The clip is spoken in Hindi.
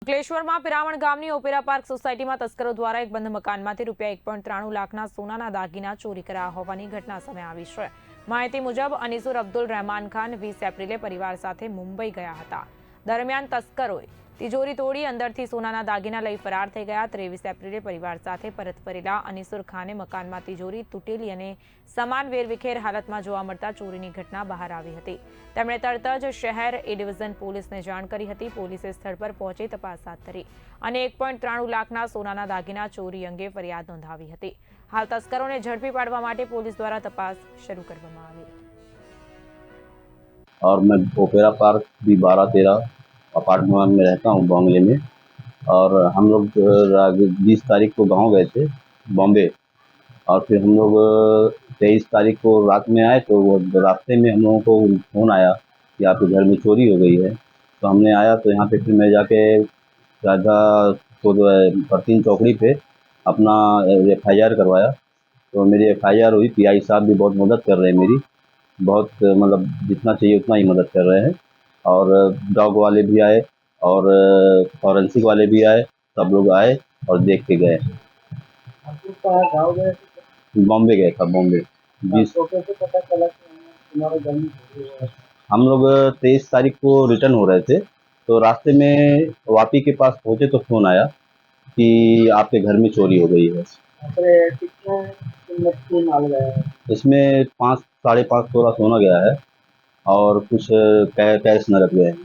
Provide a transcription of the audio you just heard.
અંકલેશ્વરમાં પિરામણ ગામની ઓપેરા પાર્ક સોસાયટીમાં તસ્કરો દ્વારા એક બંધ મકાનમાંથી રૂપિયા 1.93 લાખના સોનાના દાગીના ચોરી કરાયા હોવાની ઘટના સામે આવી છે। માહિતી મુજબ અનીસુર અબ્દુલ રહેમાન ખાન 20 એપ્રિલે પરિવાર સાથે મુંબઈ ગયા હતા। દરમિયાન તસ્કરોએ તિજોરી તોડી અંદરથી સોનાના દાગીના લઈ ફરાર થઈ ગયા। 23 એપ્રિલે પરિવાર સાથે પરત ફરેલા અનીસુર ખાને મકાનમાં તિજોરી તૂટેલી અને સમાન વેરવિખેર હાલતમાં જોવા મળતા ચોરીની ઘટના બહાર આવી હતી। તેમણે તરત જ શહેર એ ડિવિઝન પોલીસને જાણ કરી હતી। પોલીસે સ્થળ પર પહોંચી તપાસ હાથ ધરી અને 1.93 લાખના સોનાના દાગીના ચોરી અંગે ફરિયાદ નોંધાવી હતી। હાલ તસ્કરોને ઝડપી પાડવા માટે પોલીસ દ્વારા તપાસ શરૂ કરવામાં આવી। और मैं ओपेरा पार्क भी 12-13 अपार्टमेंट में रहता हूँ बॉम्बे में। और हम लोग 20 तारीख को गांव गए थे बॉम्बे, और फिर हम लोग 23 तारीख को रात में आए तो वो रास्ते में हम लोगों को फ़ोन आया कि आपके घर में चोरी हो गई है। तो हमने आया तो यहाँ पे फिर मैं जाके राजा को परतीन चौकड़ी पे अपना FIR करवाया। तो मेरी FIR हुई। PI साहब भी बहुत मदद कर रहे हैं मेरी, बहुत मतलब जितना चाहिए उतना ही मदद कर रहे हैं। और डॉग वाले भी आए और फॉरेंसिक वाले भी आए, सब लोग आए और देख के गए। बॉम्बे गए था, बॉम्बे। तो कैसे पता चला कि तुम्हारे घर में चोरी हुआ है? हम लोग 23 तारीख को रिटर्न हो रहे थे, तो रास्ते में वापी के पास पहुँचे तो फ़ोन आया कि आपके घर में चोरी हो गई है। कितने कीमत की माल गया है? इसमें 5 साढ़े 5 तोला सोना गया है और कुछ कैश नगद गए हैं।